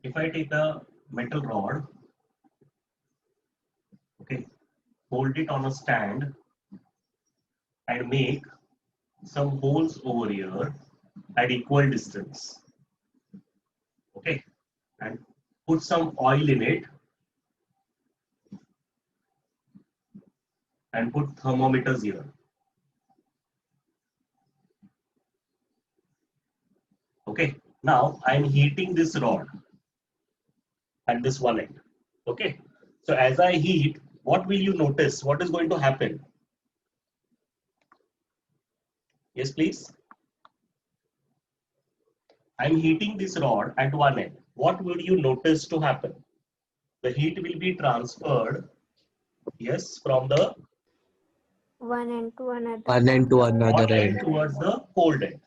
if I take a metal rod, okay, hold it on a stand and make some holes over here at equal distance, okay, and put some oil in it and put thermometers here. Okay, now I'm heating this rod at this one end. Okay, so as I heat, what will you notice? What is going to happen? Yes, please. I'm heating this rod at one end. What will you notice to happen? The heat will be transferred, yes, from the one end to another. One end to another hot end end. towards the cold end.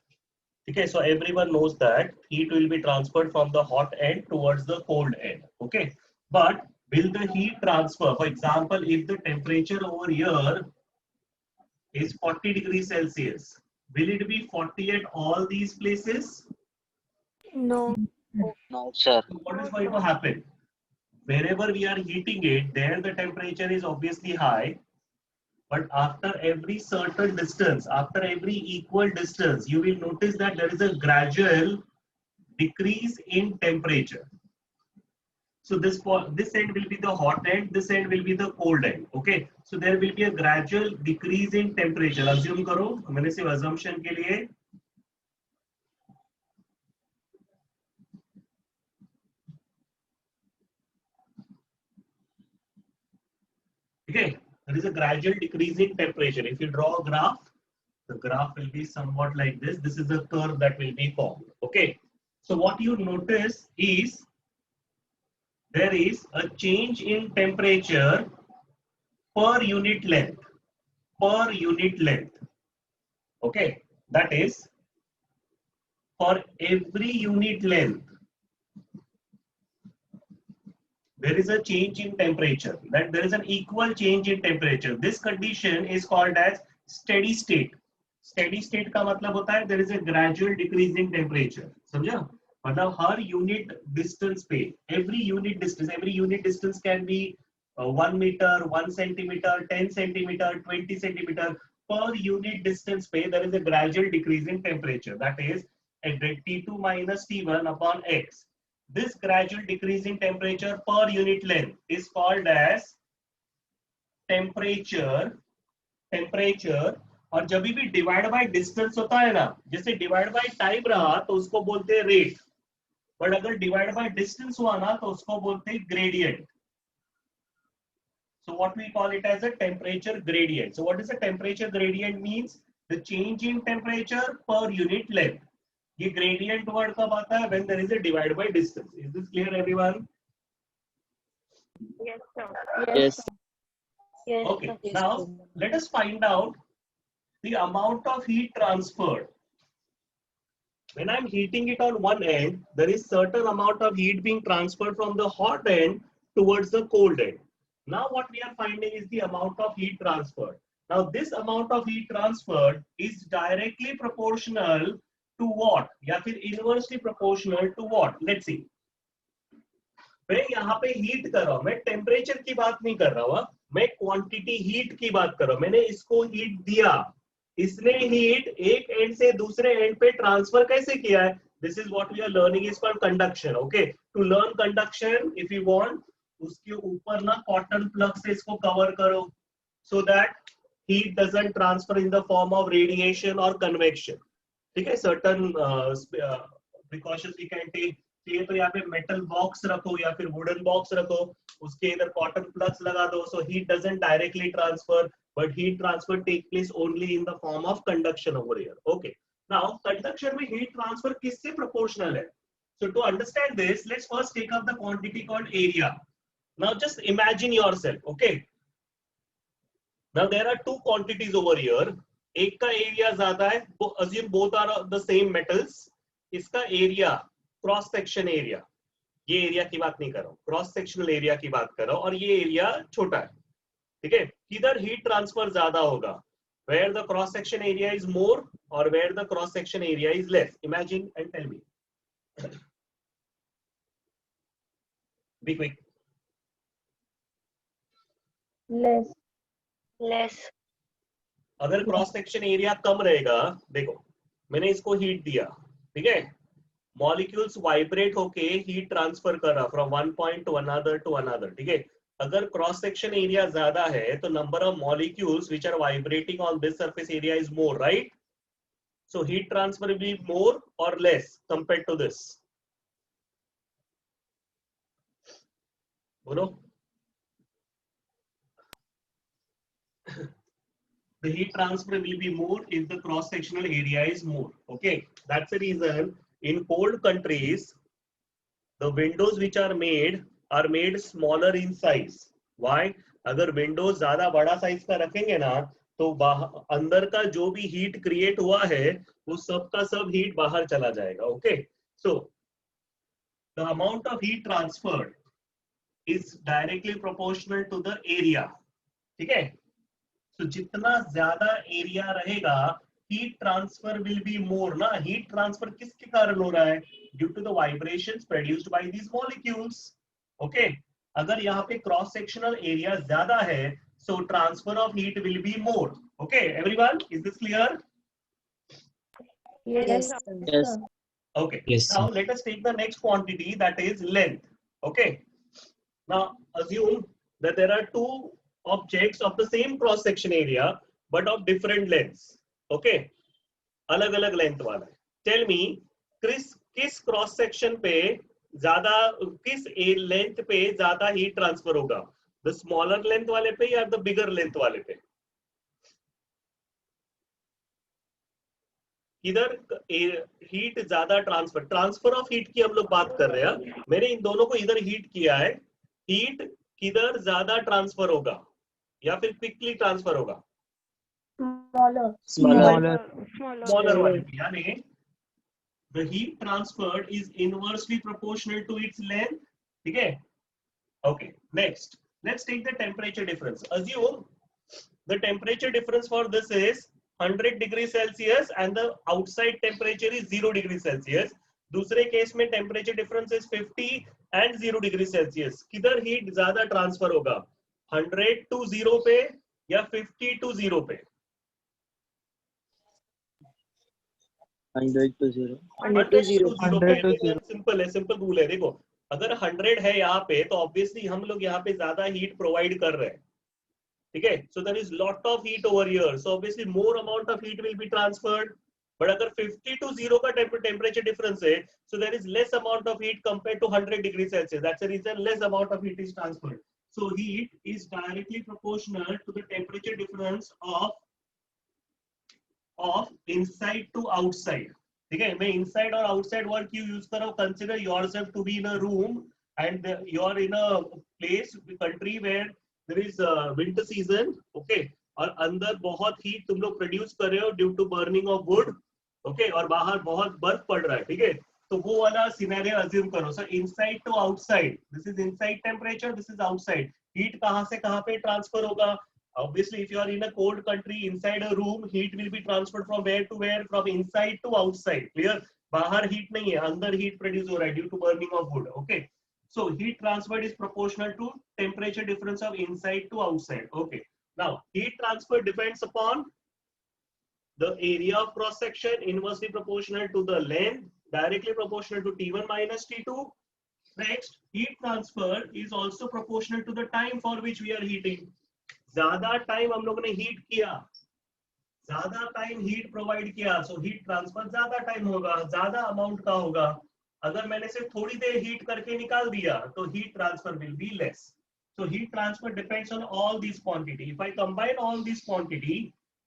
Okay, so everyone knows that heat will be transferred from the hot end towards the cold end. Okay, but will the heat transfer? For example, if the temperature over here is 40 degrees Celsius, will it be 40 at all these places? No. No, sir. So what is going to happen? Wherever we are heating it, there the temperature is obviously high. But after every certain distance, after every equal distance, you will notice that there is a gradual decrease in temperature. So this end will be the hot end, this end will be the cold end. Okay, so there will be a gradual decrease in temperature. Assume करो, मैंने सिर्फ assumption के लिए okay, there is a gradual decrease in temperature. If you draw a graph, the graph will be somewhat like this. This is the curve that will be formed. Okay, so what you notice is there is a change in temperature per unit length. Per unit length. Okay, that is for every unit length there is a change in temperature. That there is an equal change in temperature. This condition is called as steady state. Steady state का मतलब होता है there is a gradual decrease in temperature. समझा? मतलब हर unit distance पे every unit distance can be 1 meter, 1 centimeter, 10 centimeter, 20 centimeter. Per unit distance पे there is a gradual decrease in temperature. That is T2 minus T1 upon X. This gradual decrease in temperature per unit length is called as temperature. और जब भी divide by distance होता है ना, जैसे divide by time रहा तो उसको बोलते हैं रेट, बट अगर डिवाइड बाय डिस्टेंस हुआ ना तो उसको बोलते हैं gradient. So what we call it as a temperature gradient. So what is a temperature gradient means? The change in temperature per unit length. ये gradient word कब आता है? When there is a divide by distance. Is this clear, everyone? Yes, sir. Yes. Yes, Okay. sir. Now let us find out the amount of heat transferred. When I'm heating it on one end, there is certain amount of heat being transferred from the hot end towards the cold end. Now what we are finding is the amount of heat transferred. Now this amount of heat transferred is directly proportional to what? या फिर inversely proportional to what? Let's see. मैं यहाँ पे heat कर रहा हूँ, मैं temperature की बात नहीं कर रहा हूँ, मैं क्वांटिटी हीट की बात कर रहा हूँ. मैंने इसको हीट दिया, इसने हीट एक एंड से दूसरे एंड पे ट्रांसफर कैसे किया है? This is what we are learning is called conduction. Okay, to learn conduction if you want, उसके ऊपर ना कॉटन प्लग से इसको कवर करो so that heat doesn't transfer in the form of radiation और कन्वेक्शन. ठीक है, certain precautions we can take. चाहिए तो यहाँ पे मेटल बॉक्स रखो या फिर वुडन बॉक्स रखो, उसके इधर कॉटन प्लग्स लगा दो, सो heat doesn't directly transfer, but heat transfer take place only in the form of conduction over here. Okay, now conduction में heat transfer किससे proportional है? So to understand this, let's first take up the quantity called area. Now just imagine yourself. Okay, now there are two quantities over here. एक का area ज्यादा है, assume both are the same metals. इसका area cross section area, ये area की बात नहीं कर रहा हूं, क्रॉस सेक्शनल एरिया की बात कर रहा हूं, और ये एरिया छोटा है. ठीक है, किधर हीट ट्रांसफर ज्यादा होगा? Where the cross section area is more और where the cross section area is less? Imagine and tell me. Be quick. Less. Less. अगर क्रॉस सेक्शन एरिया कम रहेगा, देखो मैंने इसको हीट दिया, ठीक है, मॉलिक्यूल्स वाइब्रेट होके हीट ट्रांसफर कर रहा from one point to another, ठीक है। अगर क्रॉस सेक्शन एरिया ज्यादा है तो number of molecules which are vibrating on this surface area is more, right? So heat transfer will be मोर और लेस कंपेयर्ड टू दिस, बोलो। The heat transfer will be more if the cross sectional area is more. Okay, that's the reason in cold countries the windows which are made smaller in size. Why? अगर windows ज्यादा बड़ा size का रखेंगे ना तो अंदर का जो भी heat create हुआ है वो सब का सब heat बाहर चला जाएगा. Okay, so the amount of heat transferred is directly proportional to the area. ठीक है, तो जितना ज्यादा एरिया रहेगा heat transfer will be more ना. हीट ट्रांसफर किसके कारण हो रहा है? Due to the vibrations produced by these molecules. Okay, अगर यहाँ पे क्रॉस सेक्शनल एरिया ज्यादा है so transfer of heat will be more. Okay everyone, is this clear? Yes. Yes. Okay, Yes, now sir. let us take the next quantity, that is length. Okay, now assume that there are two objects of the same cross section area but of different lengths. Okay, अलग अलग length वाला है. Tell me किस cross section पे ज्यादा, किस length पे ज्यादा हीट ट्रांसफर होगा? द स्मॉलर लेंथ वाले पे या द बिगर लेंथ वाले पे? किधर हीट ज्यादा ट्रांसफर ऑफ हीट की हम लोग बात कर रहे हैं. मैंने इन दोनों को इधर हीट किया है. हीट किधर ज्यादा ट्रांसफर होगा या फिर क्विकली ट्रांसफर होगा? स्मॉलर वाले पे. यानी the heat transferred is inversely proportional to its length. ठीक है? Okay, next let's take the temperature difference. Assume the temperature difference for this is 100 degrees Celsius and the outside temperature is 0 degrees Celsius. दूसरे case में temperature difference is 50 and 0 degrees Celsius. किधर heat ज्यादा transfer होगा? 100 to 0 पे या 50 to 0 पे? 100 to 0. 100 to 0 पे. Simple है, सिंपल रूल है. देखो अगर 100 है यहाँ पे तो ऑब्वियसली हम लोग यहाँ पे ज्यादा हीट प्रोवाइड कर रहे हैं. ठीक है, so there is lot of heat over here, so obviously more amount of heat will be transferred. But अगर 50 to 0 का टेम्परेचर डिफरेंस है so there is less amount of heat compared to 100 degree Celsius. That's the reason less amount of heat is transferred. So heat is directly proportional to the temperature difference of inside to outside. ठीक है, मैं inside और outside word क्यों use कर रहा हूँ? Consider yourself to be in a room and you are in a place country where there is winter season. Okay, और अंदर बहुत हीट तुम लोग प्रोड्यूस कर रहे हो due to burning of wood. Okay, और बाहर बहुत बर्फ पड़ रहा है. ठीक है, तो वो वाला सिनेरियो अज्यूम करो. Sir inside to outside, this is inside temperature, this is outside. Heat कहाँ से कहाँ पे ट्रांसफर होगा? Obviously, if you are in a cold country inside a room, heat will be transferred from where to where? From inside to outside. Clear? बाहर heat नहीं है, अंदर heat produce हो रहा है due to burning of wood. Okay. So heat transferred is proportional to temperature difference of inside to outside. Okay. Now heat transfer depends upon the area of cross section, inversely proportional to the length, directly proportional to T1 minus T2. Next, heat transfer is also proportional to the time for which we are heating. ज्यादा time हम लोग ने heat किया, ज्यादा time heat provide किया, सो heat transfer ज्यादा time होगा, ज्यादा अमाउंट का होगा. अगर मैंने सिर्फ थोड़ी देर हीट करके निकाल दिया तो heat transfer will be less. So heat transfer depends on all this quantity. If I combine all this quantity,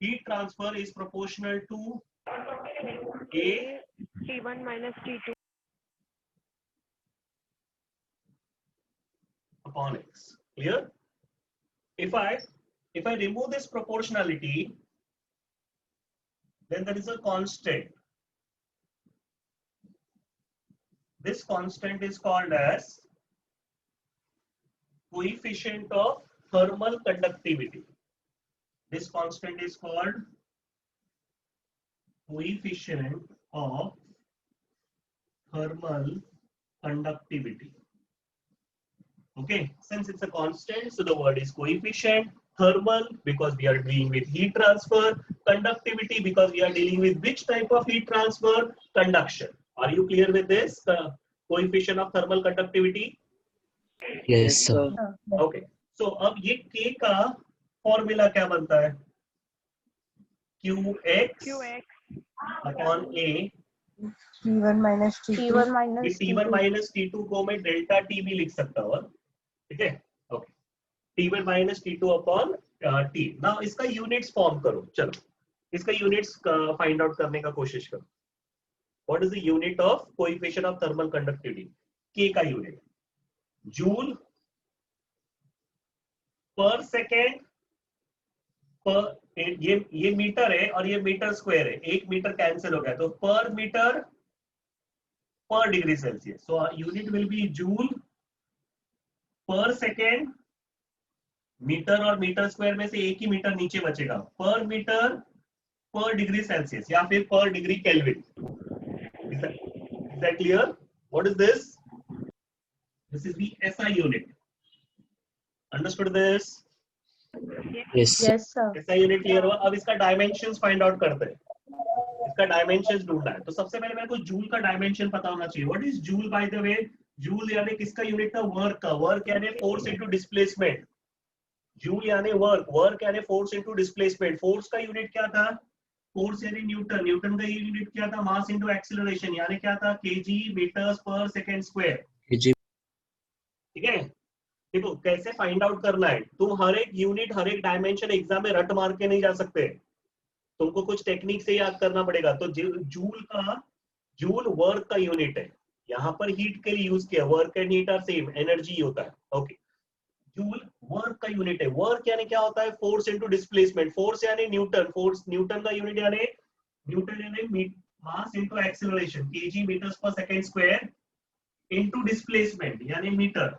heat transfer is proportional to A T1 minus T2. upon X. Clear? If I remove this proportionality, then there is a constant. This constant is called as coefficient of thermal conductivity. This constant is called coefficient of thermal conductivity. Okay, since it's a constant, so the word is coefficient. Thermal, because we are dealing with heat transfer. Conductivity, because we are dealing with which type of heat transfer? Conduction. Are you clear with this? The coefficient of thermal conductivity? Yes, sir. Okay. So अब ये K का formula क्या बनता है? QX upon A. T1 minus T2. T1 minus T1 T2. minus T2 को मैं delta T भी लिख सकता हूँ, ठीक है? Okay, T1 minus T2 upon T. Now इसका यूनिट्स फॉर्म करो, चलो इसका यूनिट्स फाइंड आउट करने का कोशिश करो. What is the unit of coefficient of thermal conductivity? K का यूनिट जूल पर सेकेंड पर, ये मीटर है और ये मीटर स्क्वायर है, एक मीटर कैंसिल हो गया तो per metre per degree Celsius. So unit will be joule per second. Metre और मीटर स्क्वायर में से एक ही मीटर नीचे बचेगा, पर मीटर पर डिग्री सेल्सियस या फिर पर degree kelvin. Is that clear? What is this? This is the SI unit. Understood this? Yes, sir. Yes, sir. SI unit clear हुआ. अब इसका डायमेंशंस फाइंड आउट करते हैं. इसका डायमेंशंस ढूंढना है तो सबसे पहले मेरे को जूल का डायमेंशन पता होना चाहिए. What is joule by the way? Joule यानी किसका यूनिट था? वर्क का. वर्क यानी फोर्स इनटू डिस्प्लेसमेंट. जूल यानी वर्क, वर्क यानी फोर्स इनटू डिस्प्लेसमेंट. फोर्स का यूनिट क्या था? फोर्स यानी न्यूटन. न्यूटन का यूनिट क्या था? मास इनटू एक्सीलरेशन यानी क्या था? KG metres per second square. KG. ठीक है, देखो कैसे फाइंड आउट करना है. तुम हर एक यूनिट हर एक डायमेंशन एग्जाम में रट मार के नहीं जा सकते, तुमको कुछ टेक्निक से याद करना पड़ेगा. तो जूल वर्क का यूनिट है. यहाँ पर हीट के लिए यूज किया. Work and heat are same, energy होता है. ओके, जूल वर्क का यूनिट है. वर्क यानी क्या होता है? Force into displacement. फोर्स यानी न्यूटन. फोर्स न्यूटन का यूनिट यानी न्यूटन यानी mass into acceleration, KG metres per second square into displacement यानी मीटर.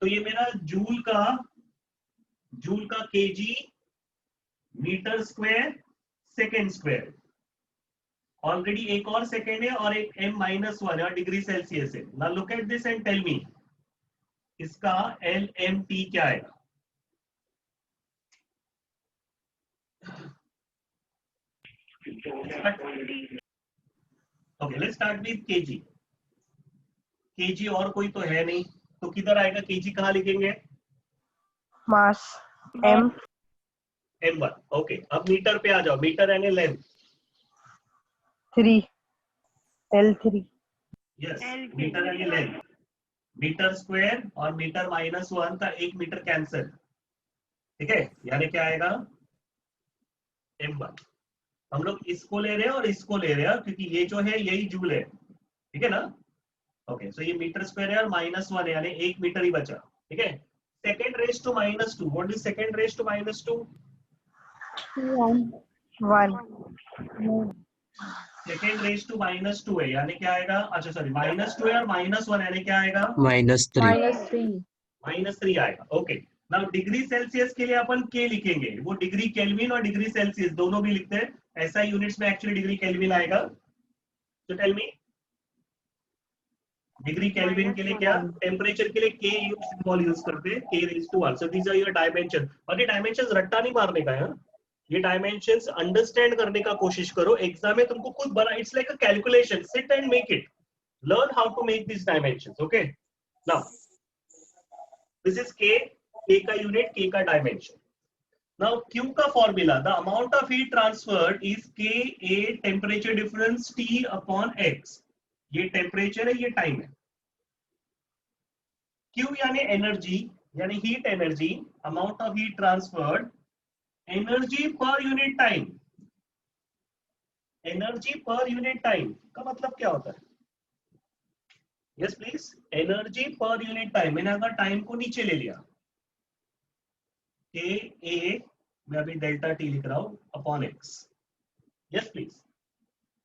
तो ये मेरा जूल का KG metre square second square. Already एक और सेकेंड है और एक m-1 है, डिग्री सेल्सियस है. Now look at this and tell me इसका LMT क्या आएगा? Okay, let's start with KG. KG और कोई तो है नहीं, तो किधर आएगा? केजी कहाँ लिखेंगे? Mass. M. M1. ओके, अब मीटर पे आ जाओ. मीटर यानी लेंथ. 3. L3. यस, मीटर यानी लेंथ. मीटर स्क्वायर और मीटर -1 का एक मीटर कैंसिल. ठीक है, यानी क्या आएगा? M1. हम लोग इसको ले रहे हैं और इसको ले रहे हैं क्योंकि ये जो है यही जूल है. ठीक है ना? ओके, सो ये मीटर स्क्वायर है और -1 है यानी एक मीटर ही बचा. ठीक है, second raise to -2. What is second raise to -2? 1. Second raise to -2 है यानी क्या आएगा? अच्छा सॉरी, -2 है और -1 यानी क्या आएगा? -3. -3 आएगा. ओके, नाउ डिग्री सेल्सियस के लिए अपन K लिखेंगे. वो डिग्री केल्विन और डिग्री सेल्सियस दोनों भी लिखते हैं. ऐसा यूनिट्स में एक्चुअली डिग्री केल्विन आएगा. तो टेल मी, डिग्री केल्विन के लिए क्या? टेम्परेचर के लिए K सिंबल यूज करते हैं, K⁻². So these are your dimension. और ये डायमेंशंस रट्टा नहीं मारने का है. ये डायमेंशंस अंडरस्टैंड करने का कोशिश करो. एग्जाम में तुमको खुद बना. It's like a calculation. Sit and make it. Learn how to make this dimensions. Okay, now this is K. K का यूनिट, K का डायमेंशन. नाउ Q का formula, the amount of heat transferred is KA temperature difference T upon X. ये temperature है, ये time है. Q यानी energy यानी heat energy, amount of heat transferred. Energy per unit time. Energy per unit time का मतलब क्या होता है? Yes please, energy per unit time. मैंने अगर टाइम को नीचे ले लिया, KA, मैं अभी डेल्टा T लिख रहा हूं, अपॉन X. Yes please.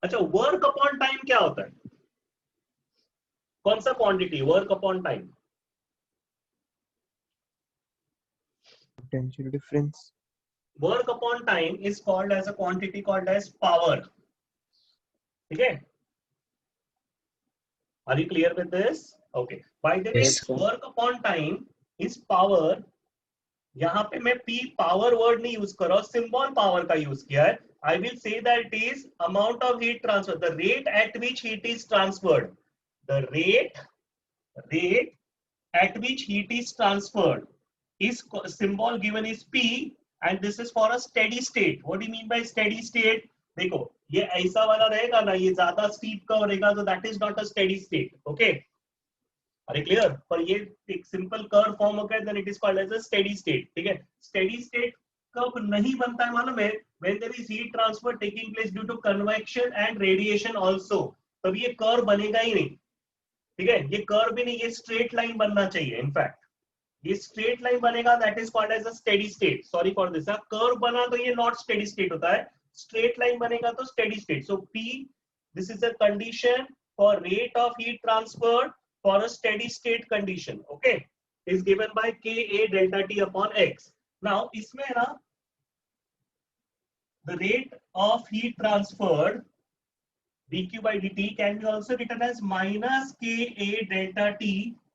अच्छा, वर्क अपॉन टाइम क्या होता है? कौन सा quantity? Work upon time. Potential difference. Work upon time is called as a quantity called as power. ठीक है? Are you clear with this? Okay. By the way, Yes, sir. work upon time is power. यहाँ पे मैं P power word नहीं use कर रहा हूँ, symbol power का use किया है. I will say that it is amount of heat transfer, the rate at which heat is transferred. The rate at which heat is transferred is symbol given is P, and this is for a steady state. What do you mean by steady state? देखो ये ऐसा वाला रहेगा ना, ये ज्यादा steep का रहेगा, तो that is not a steady state. Okay, अरे क्लियर? पर ये एक सिंपल कर्व फॉर्म हो गया, then it is called as a steady state. ठीक है, स्टेडी स्टेट कब नहीं बनता है मालूम है? When there is heat transfer taking place due to convection and radiation also, तब ये कर्व बनेगा ही नहीं. ठीक है, ये कर्व भी नहीं, ये स्ट्रेट लाइन बनना चाहिए. इनफैक्ट ये स्ट्रेट लाइन बनेगा, that is called as a steady state. Sorry for this, curve बना तो ये नॉट स्टेडी स्टेट होता है, स्ट्रेट लाइन बनेगा तो steady state. So P, this is a condition for rate of heat transfer for a steady state condition, okay, is given by Ka delta T upon X. Now इसमें ना the rate of heat transferred dq by dt can be also written as minus Ka delta T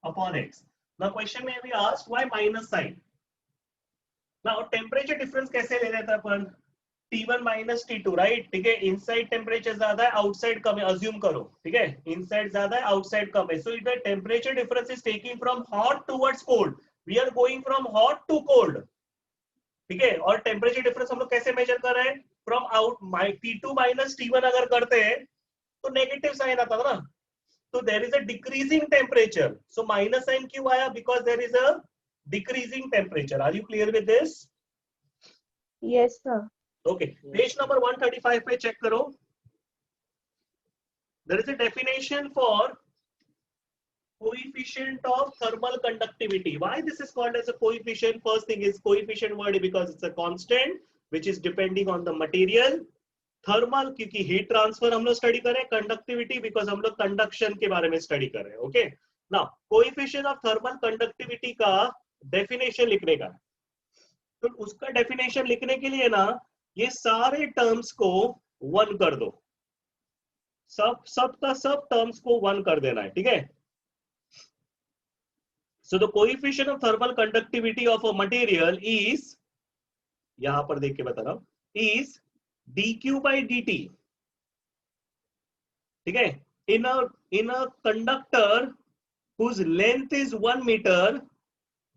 upon X. Now question may be asked, why minus sign? Now temperature difference कैसे ले लेते हैं अपन? T1 minus T2, right? ठीक है, inside temperature ज्यादा है, outside कम है, अज्यूम करो. ठीक है, इनसाइड ज्यादा है, आउटसाइड कम है. So if the temperature difference is taking from hot towards cold, we are going from hot to cold. ठीक है, और टेम्परेचर डिफरेंस हम लोग कैसे मेजर कर रहे हैं? From out. T2 minus T1 अगर करते हैं तो नेगेटिव साइन आता था ना, तो there is a decreasing temperature. So minus sign क्यों आया? Because there is a decreasing temperature. Are you clear with this? Yes, sir. Okay, page number 135 पे check करो. There is a definition for coefficient of thermal conductivity. Why this is called as a coefficient? First thing is coefficient word because it's a constant which is depending on the material. Thermal क्योंकि heat transfer हम लोग study कर रहे हैं. Conductivity because हम लोग conduction के बारे में study कर रहे हैं. Okay. Now coefficient of thermal conductivity का definition लिखने का. तो उसका definition लिखने के लिए ना ये सारे टर्म्स को 1 कर दो, सब का सब टर्म्स को 1 कर देना है. ठीक है, so the coefficient of thermal conductivity of a material is, यहां पर देख के बता रहा हूं, इज dq by dt. ठीक है, in a conductor whose length is 1 meter,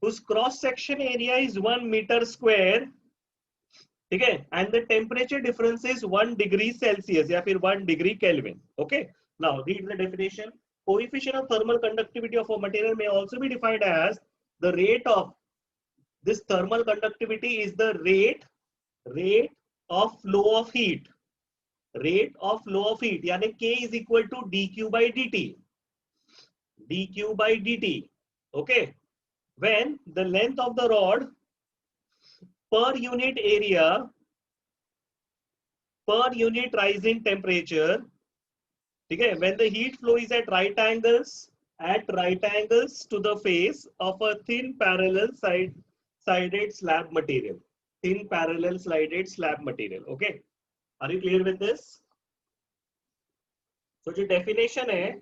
whose cross section area is 1 meter square. ठीक है, and the temperature difference is 1 degree Celsius या फिर 1 degree kelvin. Okay, now read the definition. Coefficient of thermal conductivity of a material may also be defined as the rate of this thermal conductivity is the rate of flow of heat. Rate of flow of heat यानी K is equal to dq by dt. dq by dt. Okay, when the length of the rod per unit area, per unit rise in temperature. ठीक है, when the heat flow is at right angles to the face of a thin parallel sided slab material. Thin parallel sided slab material. Okay, are you clear with this? So जो definition है,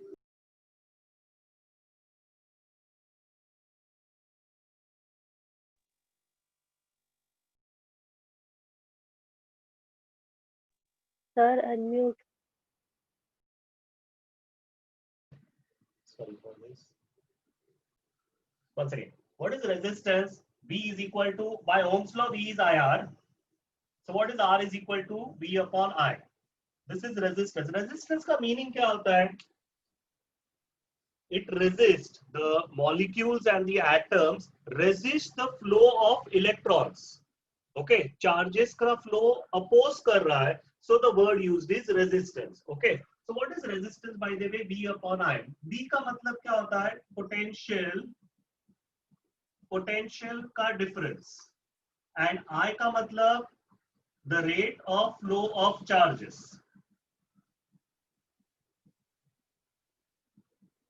Sir, unmute. sorry for this. Once again, what is resistance? V is equal to, by Ohm's law, V is IR. So what is R is equal to V upon I. This is resistance. Resistance का meaning क्या होता है? It resists, the molecules and the atoms resist the flow of electrons. Okay, charges का flow oppose कर रहा है. So the word used is resistance. Okay, so what is resistance by the way? V upon I. V का मतलब क्या होता है? Potential का difference. And I का मतलब the rate of flow of charges.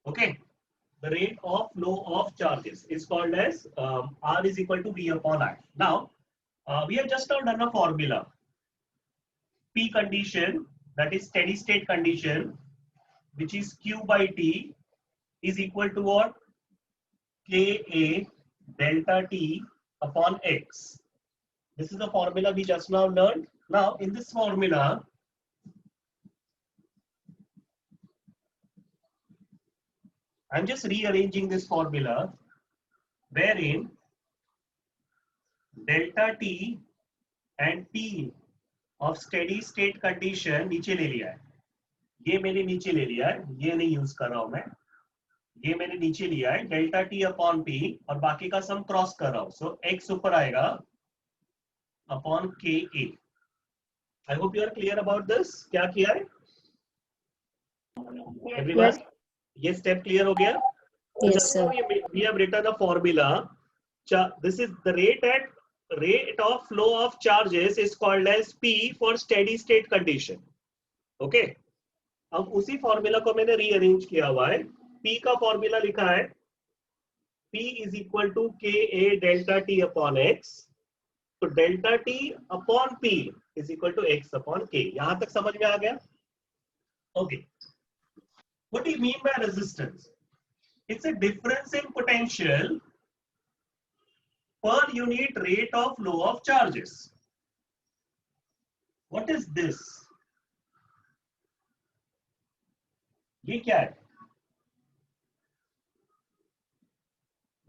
Okay, the rate of flow of charges is called as R is equal to V upon I. Now, we have just now done a formula. P condition, that is steady state condition, which is Q by T, is equal to what? Ka delta T upon X. This is the formula we just now learned. Now, in this formula, I'm just rearranging this formula wherein delta T and P of steady state condition नीचे ले लिया है. ये मैंने नीचे ले लिया है, ये नहीं यूज कर रहा हूं मैं. ये मैंने नीचे लिया है डेल्टा टी अपॉन पी और बाकी का सम क्रॉस कर रहा हूं. सो एक्स ऊपर आएगा upon K A. I hope you are clear about this. क्या किया है एवरीवन? ये स्टेप क्लियर हो गया? Yes, sir. We have written a formula. This is the rate of flow of charges is called as P for steady state condition. Okay. अब उसी formula को मैंने रीअरेंज किया हुआ है. P का फॉर्मूला लिखा है P is equal to Ka delta T upon X. तो delta T upon P is equal to X upon K. यहां तक समझ में आ गया? Okay. What do you mean by resistance? It's a difference in potential per unit rate of flow of charges. What is this? ये क्या है?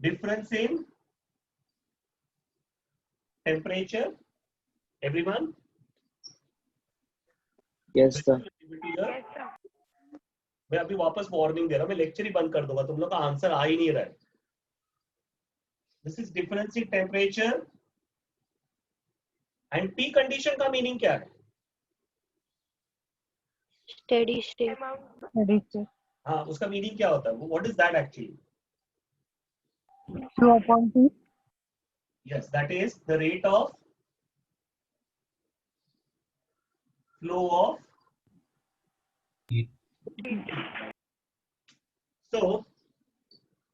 Difference in temperature. Everyone? Yes, sir. मैं अभी वापस वार्निंग दे रहा हूं. मैं लेक्चर ही बंद कर दूंगा. तुम लोग का आंसर आ ही नहीं रहा है. This is difference in temperature and P condition का मीनिंग क्या है? steady state. हाँ, उसका मीनिंग क्या होता है? What is that actually? Q upon T. Yes, that is the rate of flow of Heat. So,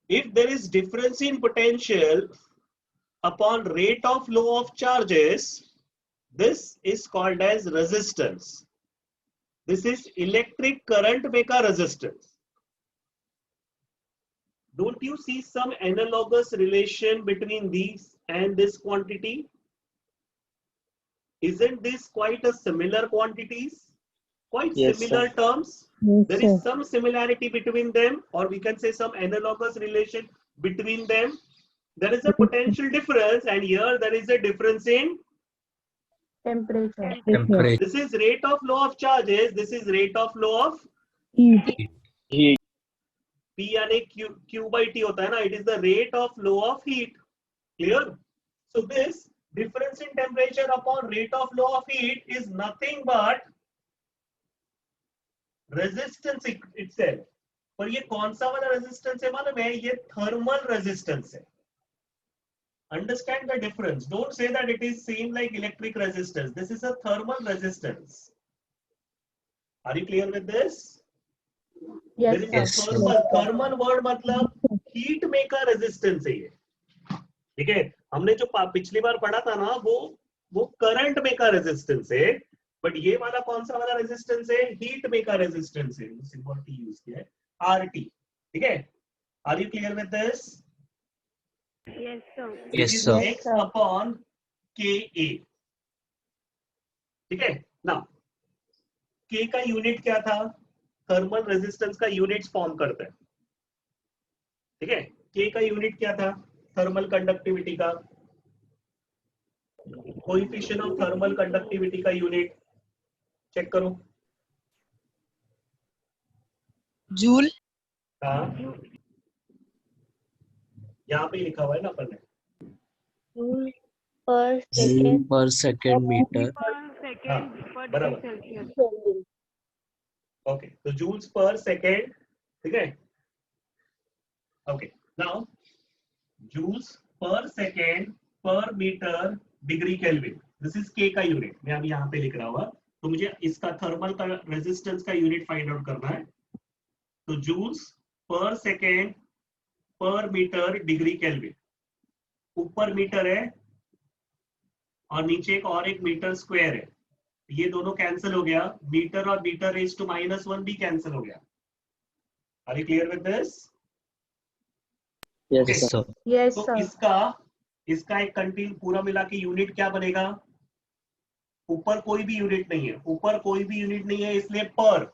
if there is difference in potential upon rate of flow of charges, this is called as resistance. This is electric current में का resistance. Don't you see some analogous relation between these and this quantity? Isn't this quite a similar quantities? Quite Yes, similar sir. terms? Yes, There sir. is some similarity between them, or we can say some analogous relation between them. There is a potential difference, and here there is a difference in. Temperature. Temperature. This is rate of flow of charges. This is rate of flow of Heat. P यानी Q by T होता है ना. It is the rate of flow of heat. Clear? So this difference in temperature upon rate of flow of heat is nothing but resistance itself. पर ये कौन सा वाला resistance है मालूम है? ये thermal resistance है. Understand the difference. Don't say that it is same like electric resistance. This is a thermal resistance. Are you clear with this? Yes, There is Yes, a sir. thermal. Thermal word मतलब heat में का resistance है ये. ठीक है? हमने जो पिछली बार पढ़ा था ना वो current में का resistance है. बट ये वाला कौन सा वाला रेजिस्टेंस है? हीट में का रेजिस्टेंस है. सिंबल टी यूज किया है, आरटी. ठीक है? Are you clear with this? Yes, sir. Yes, sir. X upon Ka. ठीक है? नाउ K का यूनिट क्या था? थर्मल रेजिस्टेंस का यूनिट्स फॉर्म करते हैं. ठीक है? K का यूनिट क्या था? थर्मल कंडक्टिविटी का कोएफिशिएंट ऑफ थर्मल कंडक्टिविटी का यूनिट चेक करो. जूल. हाँ, यहाँ पे लिखा हुआ है ना अपन ने. Joule per Joule second. per second meter. हाँ, बराबर. ओके, तो जूल्स पर सेकेंड. ठीक है? Okay, now joules per second per metre degree kelvin. This is K का यूनिट. मैं अभी यहाँ पे लिख रहा हूँ. तो मुझे इसका थर्मल का रेजिस्टेंस का यूनिट फाइंड आउट करना है. तो joules per second per metre degree kelvin. ऊपर मीटर है और नीचे एक मीटर स्क्वायर है. ये दोनों कैंसिल हो गया. मीटर और मीटर रेज टू -1 भी कैंसिल हो गया. Are you clear with this? Yes, Okay. sir. Yes, तो sir. इसका एक कंटिन्यू पूरा मिला के यूनिट क्या बनेगा? ऊपर कोई भी यूनिट नहीं है, ऊपर कोई भी यूनिट नहीं है, इसलिए पर,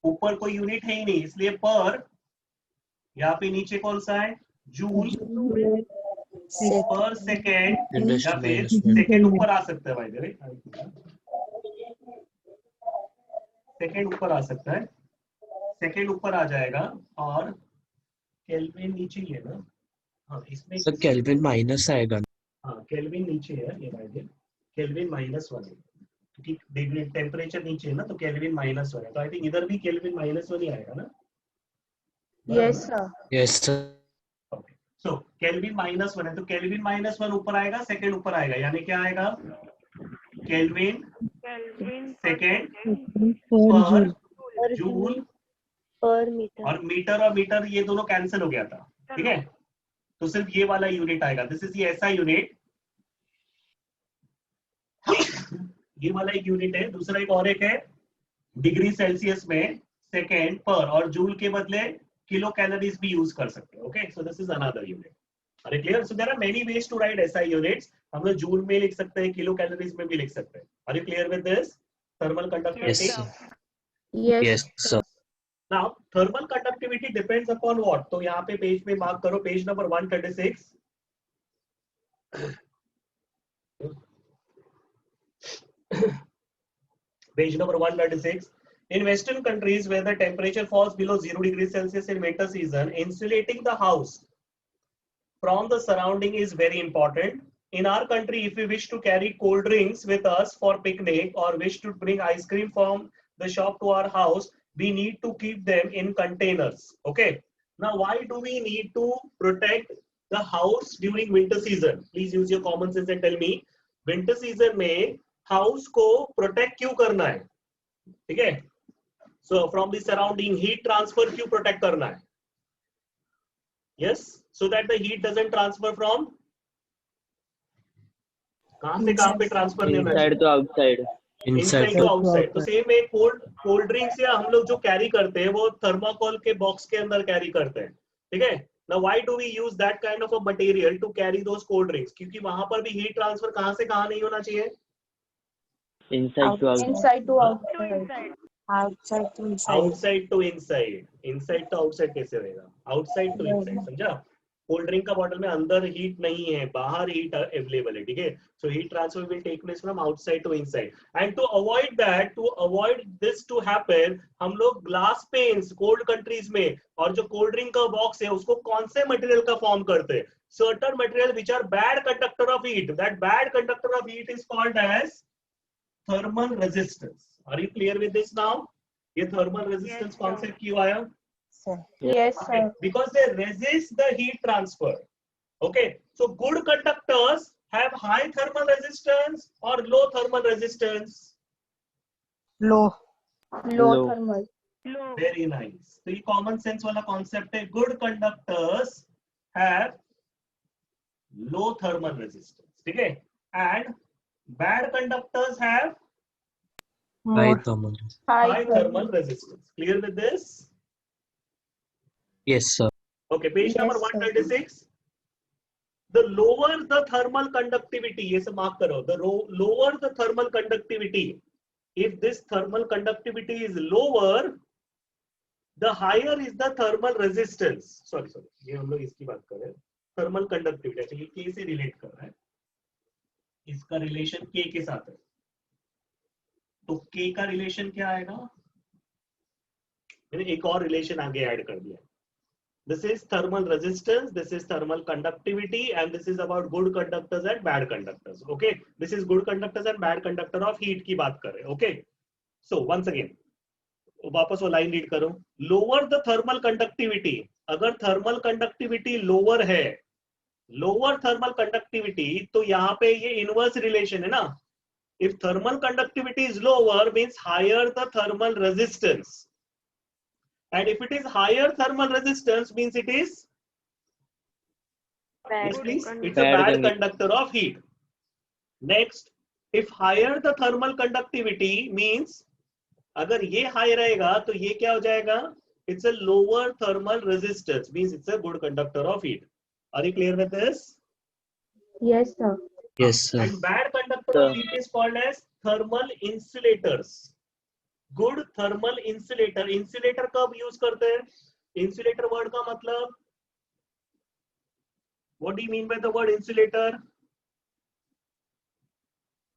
ऊपर कोई यूनिट है ही नहीं, इसलिए पर, यहाँ पे नीचे कौन सा है? जूल पर सेकेंड, या फिर सेकेंड ऊपर आ सकता है भाई, सेकेंड ऊपर आ सकता है, सेकेंड ऊपर आ जाएगा, और केल्विन नीचे ही है ना? हाँ, इसमें सर केल्विन माइनस आएगा। हाँ, केल्विन नीचे है, ये भाई केल्विन -1 है, क्योंकि डिग्री टेम्परेचर नीचे है ना, तो केल्विन -1 है, तो आई थिंक इधर भी केल्विन -1 ही आएगा ना? Yes, sir. Yes sir. Okay, so kelvin -1 है, तो केल्विन -1 ऊपर आएगा, सेकेंड ऊपर आएगा, यानी क्या आएगा? केल्विन सेकेंड पर जूल Per meter. और मीटर ये दोनों कैंसिल हो गया था, ठीक है? तो सिर्फ ये वाला यूनिट आएगा, दिस इज ये ऐसा यूनिट, ये वाला एक यूनिट है, दूसरा एक और एक है डिग्री सेल्सियस में सेकेंड पर, और जूल के बदले किलो कैलोरीज भी यूज कर सकते हैं। Okay, so this is another unit. अरे clear? So there are many ways to write SI units. हम लोग जूल में लिख सकते हैं, किलो कैलोरीज में भी लिख सकते हैं। Are you clear with this? Thermal conductivity. Yes. Yes sir. Now thermal conductivity depends upon what? तो यहाँ पे पेज पे मार्क करो, page number 136। Page number 136. In Western countries where the temperature falls below 0 degrees Celsius in winter season, insulating the house from the surrounding is very important. In our country, if we wish to carry cold drinks with us for picnic or wish to bring ice cream from the shop to our house, we need to keep them in containers. Okay. Now, why do we need to protect the house during winter season? Please use your common sense and tell me. Winter season में house को protect क्यों करना है? ठीक है, so from the surrounding heat transfer क्यों protect करना है? Yes, so that the heat doesn't transfer from, कहां से कहां पे ट्रांसफर नहीं होना चाहिए? Inside to outside. Inside to outside. तो सेम एक कोल्ड ड्रिंक्स या हम लोग जो कैरी करते हैं वो थर्माकोल के बॉक्स के अंदर कैरी करते हैं, ठीक है? Now why do we use that kind of a material to carry those cold drinks? क्योंकि वहां पर भी हीट ट्रांसफर कहां से कहां नहीं होना चाहिए? Inside to outside. Inside to outside. outside to inside. Outside to inside. Inside to outside कैसे रहेगा? आउटसाइड टू इनसाइड, समझा? कोल्ड ड्रिंक का बॉटल में अंदर हीट नहीं है, बाहर हीट अवेलेबल है, ठीक है? So heat transfer will take place from outside to inside. And to avoid that, to avoid this to happen, हम लोग ग्लास पेन्स कोल्ड कंट्रीज में, और जो कोल्ड ड्रिंक का बॉक्स है उसको कौन से मटेरियल का फॉर्म करते हैं? Certain material which are bad conductor of heat. That bad conductor of heat is called as thermal resistance. Are you clear with this now? ये थर्मल रेजिस्टेंस कॉन्सेप्ट क्यों आया? Yes, Okay, sir. because they resist the heat transfer. Okay, so good conductors have high thermal resistance or low thermal resistance? Low. Low Low. thermal. Very nice. तो ये common sense वाला concept है. Good conductors have low thermal resistance. ठीक है? And bad conductors have high More. Thermal. high thermal resistance. Clear with this? Yes sir. Okay, page number Yes, sir. 136. The lower the thermal conductivity, ये सब mark करो. The lower the thermal conductivity, if this thermal conductivity is lower, the higher is the thermal resistance. Sorry, ये हम लोग इसकी बात कर रहे हैं. Thermal conductivity, अच्छा ये K से relate कर रहा है. इसका relation K के साथ है. तो K का relation क्या आएगा? मैंने एक और relation आगे add कर दिया. This is thermal resistance, this is thermal conductivity, and this is about good conductors and bad conductors. Okay, this is good conductors and bad conductor of heat की बात कर रहे हैं. Okay, so once again, वापस वो line read करो. Lower the thermal conductivity. अगर thermal conductivity lower है, lower thermal conductivity, तो यहाँ पे ये inverse relation है ना? If thermal conductivity is lower, means higher the thermal resistance. And if it is higher thermal resistance, means it is Bad. yes, please. It's a bad conductor of heat. Next, if higher the thermal conductivity means, अगर ये high रहेगा तो ये क्या हो जाएगा? it's a lower thermal resistance, means it's a good conductor of heat. Are you clear with this? Yes, sir. Yes, sir. And bad conductor Sir. of heat is called as thermal insulators. Good thermal insulator. Insulator कब use करते हैं? Insulator word का मतलब, what do you mean by the word insulator?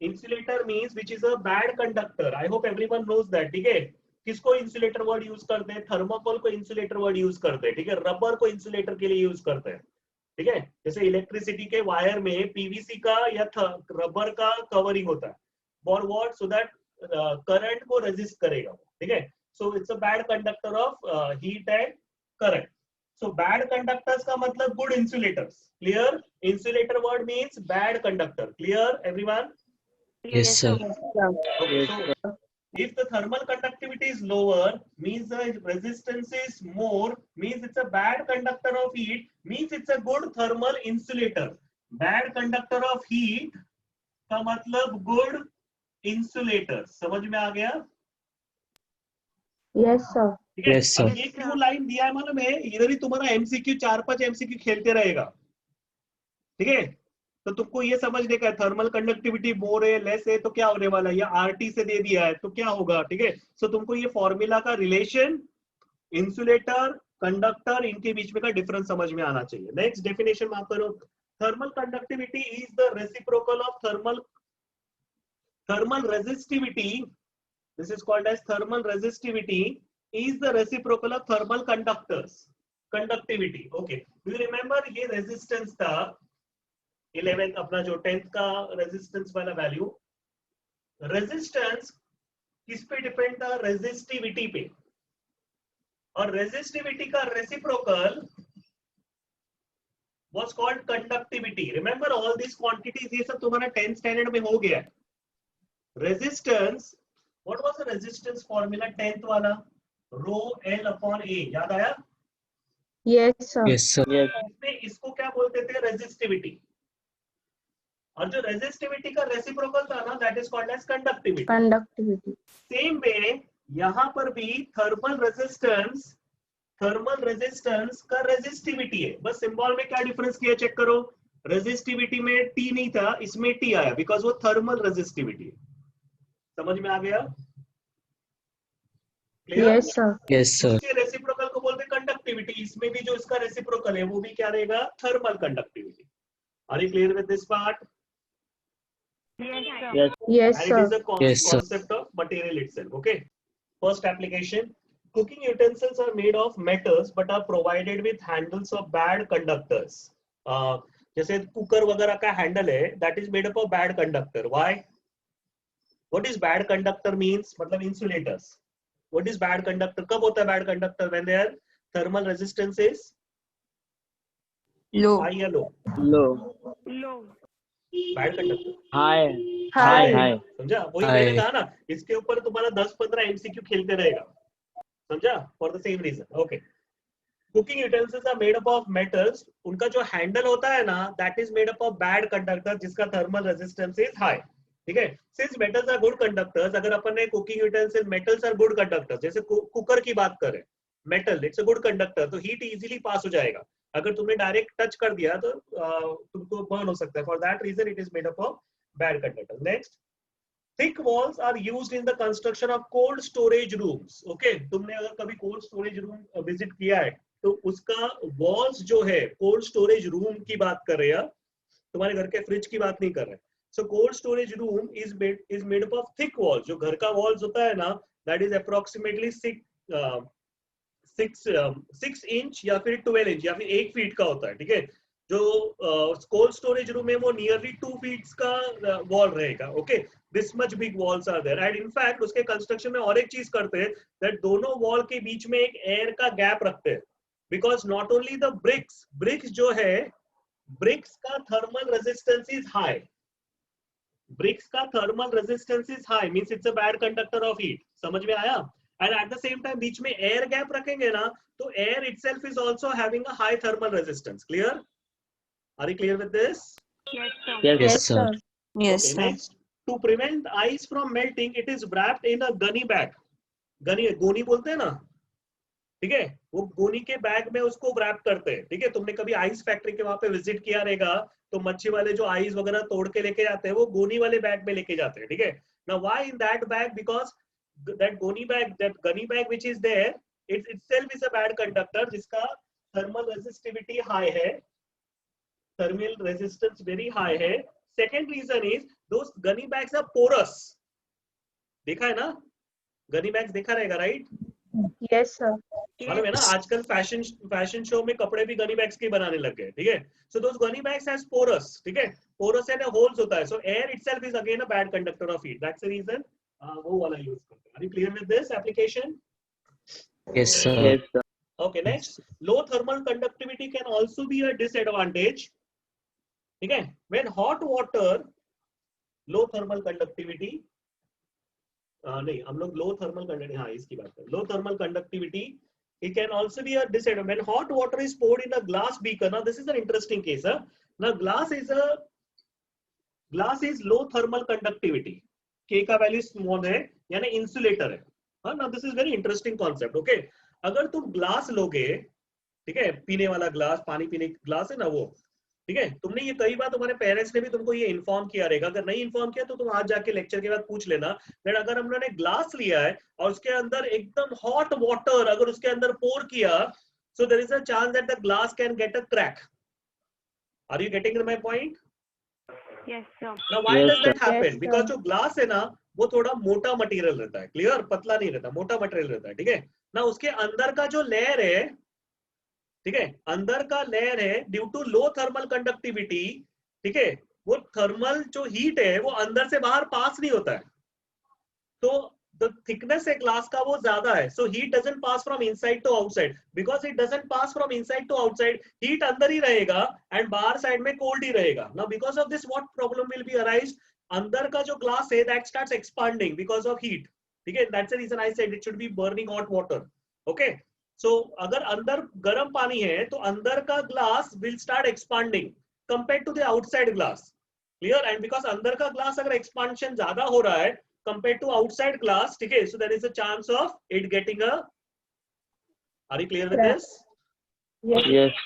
Insulator means which is a bad conductor. I hope everyone knows that. ठीक है? किसको insulator word use करते हैं? Thermocol को insulator word use करते हैं. ठीक है? Rubber को insulator के लिए use करते हैं. ठीक है? जैसे इलेक्ट्रिसिटी के वायर में पीवीसी का या रबर का कवरिंग होता है. For what? So that current को रेजिस्ट करेगा. ठीक है? So it's a bad conductor of heat and current. So bad conductors का मतलब good insulators. Clear? Insulator word means bad conductor. Clear, everyone? Yes, sir. Okay, so if the thermal conductivity is lower, means the resistance is more, means it's a bad conductor of heat, means it's a good thermal insulator. Bad conductor of heat का मतलब good insulator. समझ में आ गया? Yes, sir. ठीक है? Yes, sir. अब ये क्यों लाइन दिया है मालूम है? इधर ही तुम्हारा एमसीक्यू 4-5 एमसीक्यू खेलते रहेगा. ठीक है? तो तुमको ये समझने का है थर्मल कंडक्टिविटी मोर है लेस है तो क्या होने वाला है, या आरटी से दे दिया है तो क्या होगा. ठीक है? सो तुमको ये फॉर्मूला का रिलेशन, इंसुलेटर, कंडक्टर, इनके बीच में का डिफरेंस समझ में आना चाहिए. नेक्स्ट डेफिनेशन माफ करो. Thermal conductivity is the reciprocal of thermal resistivity. This is called as thermal resistivity is the reciprocal of thermal conductivity. Okay, do you remember ये resistance था 11th अपना जो 10th का resistance वाला value. Resistance किस पे डिपेंड था? resistivity पे. और resistivity का reciprocal was called conductivity. Remember all these quantities, ये सब तुम्हारा 10th standard में हो गया है. Resistance, what was the resistance formula 10th वाला? Rho L upon A. याद आया? Yes, sir. Yes, sir. Yes. इसमें इसको क्या बोलते थे? Resistivity. और जो resistivity का reciprocal था ना, that is called as conductivity. Conductivity. Same way यहाँ पर भी thermal resistance का resistivity है. बस symbol में क्या difference किया चेक करो. Resistivity में T नहीं था, इसमें T आया because वो thermal resistivity है. समझ में आ गया? Clear? Yes, sir. Yes, sir. इसके रेसिप्रोकल को बोलते हैं कंडक्टिविटी. इसमें भी जो इसका रेसिप्रोकल है वो भी क्या रहेगा? Thermal conductivity. Are you clear with this part? Yes. Yes, And it is sir. a Yes, sir. concept of material itself. Okay. First application. Cooking utensils are made of metals but are provided with handles of bad conductors. जैसे cooker वगैरह का handle है, that is made up of bad conductor. Why? What is bad conductor means? मतलब insulators. What is bad conductor? कब होता है bad conductor? When their thermal resistance is low, high या low? Low. Bad conductor. High. High. High. समझा? वही High. मैंने कहा ना, इसके ऊपर तुम्हारा 10-15 MCQ खेलते रहेगा. समझा? For the same reason. Okay. Cooking utensils are made up of metals. उनका जो handle होता है ना, that is made up of bad conductor जिसका thermal resistance is high. ठीक है? Since metals are good conductors, अगर अपन ने cooking utensil metals are good conductors, जैसे कुकर की बात करें, metal it's a good conductor, तो heat easily pass हो जाएगा. अगर तुमने डायरेक्ट टच कर दिया तो तुमको बर्न हो सकता है. For that reason it is made up of bad conductor. Next, thick walls are used in the construction of cold storage rooms. Okay, तुमने अगर कभी कोल्ड स्टोरेज रूम विजिट किया है तो उसका वॉल्स जो है, कोल्ड स्टोरेज रूम की बात कर रहे हैं, तुम्हारे घर के फ्रिज की बात नहीं कर रहे. So cold storage room is made up of thick walls. जो घर का वॉल्स होता है ना, दैट इज अप्रोक्सीमेटली 6 इंच या फिर 12 इंच या फिर 1 फीट का होता है. ठीक है? जो कोल्ड स्टोरेज रूम है वो नियरली 2 फीट का वॉल रहेगा. Okay, this much big walls are there. And in fact उसके कंस्ट्रक्शन में और एक चीज करते हैं, दैट दोनों वॉल के बीच में एक एयर का गैप रखते हैं. Because not only the bricks जो है, ब्रिक्स का thermal resistance is high. Bricks का thermal resistance is high means it's a bad conductor of heat. समझ में आया? And at the same time बीच में air gap रखेंगे ना, तो air itself is also having a high thermal resistance. Clear? Are you clear with this? Yes, sir. yes, Okay, sir. next, to prevent ice from melting, it is wrapped in a gunny bag. Ghani, गोनी बोलते हैं ना, ठीक है, वो गोनी के bag में उसको रैप करते हैं। ठीक है, तुमने कभी आइस फैक्ट्री के वहां पे विजिट किया रहेगा, तो मच्छी वाले जो आइस वगैरह तोड़ के लेके जाते हैं वो गोनी वाले बैग में लेके जाते हैं। ठीक है, now why in that bag, because that gunny bag, that gunny bag which is there, it itself is a bad conductor, जिसका थर्मल रेजिस्टिविटी हाई है, थर्मल रेजिस्टेंस वेरी हाई है। Second reason is those gunny bags are porous. देखा है ना, Ghani bags देखा रहेगा, right? Yes, sir. मालूम है ना, आजकल फैशन शो में कपड़े भी गनी बैग्स के बनाने लग गए। ठीक है, so those gunny bags has porous. ठीक है, पोरस है ना, होल्स होता है, so air itself is again a bad conductor of heat, that's the reason वो वाला यूज करते हैं। Are you clear with this application? Yes, sir. Okay, next, low thermal conductivity can also be a disadvantage. ठीक है, when hot water, low thermal conductivity, नहीं हम लोग लो thermal conductivity, हाँ इसकी बात करें, लो thermal conductivity, it can also be a disadvantage when hot water is poured in a glass beaker. Now this is an interesting case. Now glass is low thermal conductivity, K का value small है, यानी insulator है। Now this is very interesting concept. Okay, अगर तुम glass लोगे, ठीक है, पीने वाला ग्लास, पानी पीने का ग्लास है ना वो, ठीक है, तुमने ये कई बार तुम्हारे पेरेंट्स ने भी तुमको ये इन्फॉर्म किया रहेगा, अगर नहीं इन्फॉर्म किया तो तुम आज जाके लेक्चर के बाद पूछ लेना। दैट अगर हम लोगों ने ग्लास लिया है और उसके अंदर एकदम हॉट वाटर अगर उसके अंदर पोर किया, so there is a chance that the glass can get a crack. Are you getting my point? Yes, sir. Now why does that Yes, happen? sir. Because जो ग्लास है ना वो थोड़ा मोटा मटेरियल रहता है, क्लियर, पतला नहीं रहता, मोटा मटेरियल रहता है। ठीक है ना, उसके अंदर का जो लेयर है, ठीक है, अंदर का लेयर है, due to low thermal conductivity, ठीक है, वो थर्मल जो हीट है वो अंदर से बाहर पास नहीं होता है, तो द थिकनेस है ग्लास का वो ज्यादा है, so heat doesn't pass from inside to outside, because it doesn't pass from inside to outside, heat अंदर ही रहेगा एंड बाहर साइड में कोल्ड ही रहेगा। Now because of this what problem will be arise, अंदर का जो ग्लास है that starts expanding because of heat. ठीक है, that's the reason I said it should be burning hot water. Okay, so अगर अंदर गर्म पानी है तो अंदर का glass will start expanding compare to the outside glass, clear, and because अंदर का ग्लास अगर एक्सपांशन ज्यादा हो रहा है कंपेयर टू आउटसाइड ग्लास, ठीक है, so there is a chance of it getting a, are you clear with this? Yes. Yes.